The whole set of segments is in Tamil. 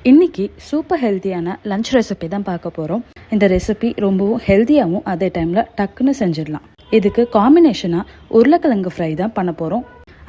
இன்னைக்கு சூப்பர் ஹெல்த்தியான லஞ்ச் ரெசிபி தான் பார்க்க போகிறோம். இந்த ரெசிபி ரொம்பவும் ஹெல்த்தியாகவும் அதே டைமில் டக்குன்னு செஞ்சிடலாம். இதுக்கு காம்பினேஷனாக உருளைக்கிழங்கு ஃப்ரை தான் பண்ண போகிறோம்.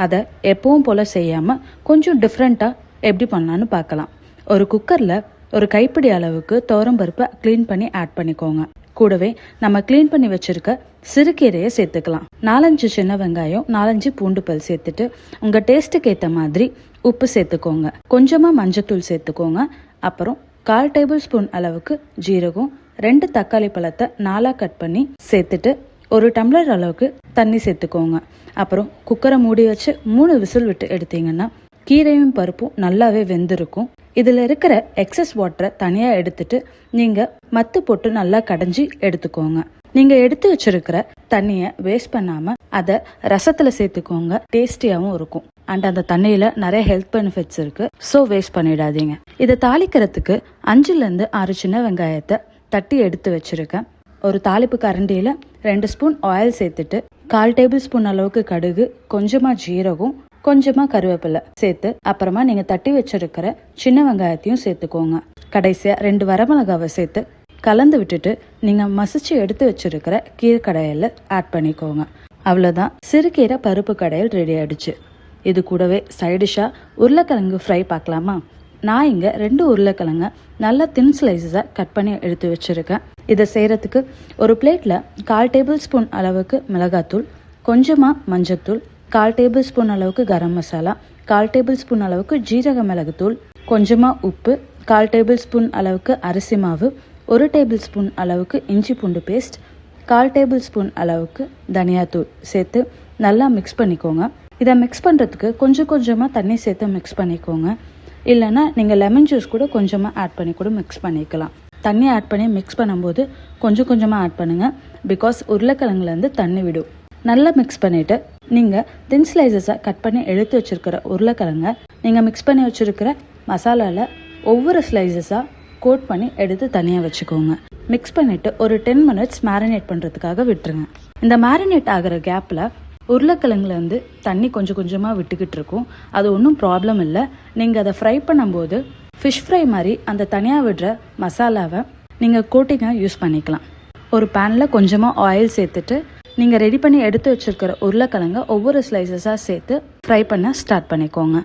அதை எப்பவும் போல் செய்யாமல் கொஞ்சம் டிஃப்ரெண்ட்டாக எப்படி பண்ணலான்னு பார்க்கலாம். ஒரு குக்கரில் ஒரு கைப்பிடி அளவுக்கு துவரம்பருப்பை க்ளீன் பண்ணி ஆட் பண்ணிக்கோங்க. கூடவே நம்ம க்ளீன் பண்ணி வச்சிருக்க சிறுகீரையை சேர்த்துக்கலாம். 4-5 சின்ன வெங்காயம், 4-5 பூண்டு பல் சேர்த்துட்டு உங்கள் டேஸ்ட்டுக்கு ஏற்ற மாதிரி உப்பு சேர்த்துக்கோங்க. கொஞ்சமாக மஞ்சத்தூள் சேர்த்துக்கோங்க. அப்புறம் 1/4 டேபிள் ஸ்பூன் அளவுக்கு ஜீரகம், 2 தக்காளி பழத்தை 4 கட் பண்ணி சேர்த்துட்டு 1 டம்ளர் அளவுக்கு தண்ணி சேர்த்துக்கோங்க. அப்புறம் குக்கரை மூடி வச்சு 3 விசில் விட்டு எடுத்தீங்கன்னா கீரையும் பருப்பும் நல்லாவே வெந்திருக்கும். இதில் இருக்கிற எக்ஸஸ் வாட்டரை தனியாக எடுத்துட்டு நீங்கள் மத்து போட்டு நல்லா கடைஞ்சி எடுத்துக்கோங்க. நீங்கள் எடுத்து வச்சிருக்கிற தண்ணியை வேஸ்ட் பண்ணாமல் அதை ரசத்தில் சேர்த்துக்கோங்க. டேஸ்டியாகவும் இருக்கும். அண்ட் அந்த தண்ணியில் நிறைய ஹெல்த் பெனிஃபிட்ஸ் இருக்குது. ஸோ வேஸ்ட் பண்ணிடாதீங்க. இதை தாளிக்கிறதுக்கு 5-6 சின்ன வெங்காயத்தை தட்டி எடுத்து வச்சுருக்கேன். ஒரு தாளிப்பு கரண்டியில் 2 ஸ்பூன் ஆயில் சேர்த்துட்டு 1/4 டேபிள் ஸ்பூன் அளவுக்கு கடுகு, கொஞ்சமாக ஜீரகம், கொஞ்சமாக கருவேப்பிலை சேர்த்து அப்புறமா நீங்கள் தட்டி வச்சிருக்கிற சின்ன வெங்காயத்தையும் சேர்த்துக்கோங்க. கடைசியாக 2 வரமிளகாவை சேர்த்து கலந்து விட்டுட்டு நீங்கள் மசிச்சு எடுத்து வச்சிருக்கிற கீரை கடையில் ஆட் பண்ணிக்கோங்க. அவ்வளோதான், சிறுகீரை பருப்பு கடையில் ரெடி ஆயிடுச்சு. இது கூடவே சைடிஷாக உருளைக்கிழங்கு ஃப்ரை பார்க்கலாமா? நான் இங்கே 2 உருளைக்கிழங்க நல்லா தின் ஸ்லைஸஸாக கட் பண்ணி எடுத்து வச்சுருக்கேன். இதை செய்கிறதுக்கு ஒரு பிளேட்டில் 1/4 டேபிள் ஸ்பூன் அளவுக்கு மிளகாத்தூள், கொஞ்சமாக மஞ்சத்தூள், 1/4 டேபிள் ஸ்பூன் அளவுக்கு கரம் மசாலா, 1/4 டேபிள் ஸ்பூன் அளவுக்கு ஜீரக மிளகுத்தூள், கொஞ்சமாக உப்பு, 1/4 டேபிள் ஸ்பூன் அளவுக்கு அரிசி மாவு, 1 டேபிள் ஸ்பூன் அளவுக்கு இஞ்சி பூண்டு பேஸ்ட், 1/4 டேபிள் ஸ்பூன் அளவுக்கு தனியாத்தூள் சேர்த்து நல்லா மிக்ஸ் பண்ணிக்கோங்க. இதை மிக்ஸ் பண்ணுறதுக்கு கொஞ்சமாக தண்ணி சேர்த்து மிக்ஸ் பண்ணிக்கோங்க. இல்லைன்னா நீங்கள் லெமன் ஜூஸ் கூட கொஞ்சமாக ஆட் பண்ணி கூட மிக்ஸ் பண்ணிக்கலாம். தண்ணி ஆட் பண்ணி மிக்ஸ் பண்ணும்போது கொஞ்சமாக ஆட் பண்ணுங்கள். பிகாஸ் உருளைக்கிழங்குலேருந்து தண்ணி விடும். நல்லா மிக்ஸ் பண்ணிவிட்டு நீங்கள் தின் ஸ்லைசஸாக கட் பண்ணி எடுத்து வச்சுருக்கிற உருளைக்கிழங்க நீங்கள் மிக்ஸ் பண்ணி வச்சுருக்கிற மசாலாவில் ஒவ்வொரு ஸ்லைசஸாக கோட் பண்ணி எடுத்து தனியாக வச்சுக்கோங்க. மிக்ஸ் பண்ணிவிட்டு ஒரு 10 மினிட்ஸ் மேரினேட் பண்ணுறதுக்காக விட்டுருங்க. இந்த மேரினேட் ஆகிற கேப்பில் உருளைக்கிழங்குலேருந்து தண்ணி கொஞ்சமாக விட்டுக்கிட்டு இருக்கும். அது ஒன்றும் ப்ராப்ளம் இல்லை. நீங்கள் அதை ஃப்ரை பண்ணும்போது ஃபிஷ் ஃப்ரை மாதிரி அந்த தனியாக விடுற மசாலாவை நீங்கள் கோட்டிங்காக யூஸ் பண்ணிக்கலாம். ஒரு பேனில் கொஞ்சமாக ஆயில் சேர்த்துட்டு நீங்கள் ரெடி பண்ணி எடுத்து வச்சுருக்கிற உருளைக்கிழங்க ஒவ்வொரு ஸ்லைசஸாக சேர்த்து ஃப்ரை பண்ண ஸ்டார்ட் பண்ணிக்கோங்க.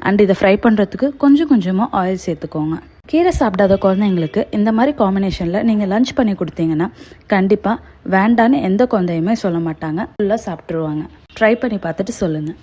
அண்ட் இதை ஃப்ரை பண்ணுறதுக்கு கொஞ்சமாக ஆயில் சேர்த்துக்கோங்க. கீரை சாப்பிடாத குழந்தைங்களுக்கு இந்த மாதிரி காம்பினேஷனில் நீங்கள் லஞ்ச் பண்ணி கொடுத்தீங்கன்னா கண்டிப்பாக வேண்டான்னு எந்த குழந்தையுமே சொல்ல மாட்டாங்க. ஃபுல்லாக சாப்பிட்ருவாங்க. ட்ரை பண்ணி பார்த்துட்டு சொல்லுங்கள்.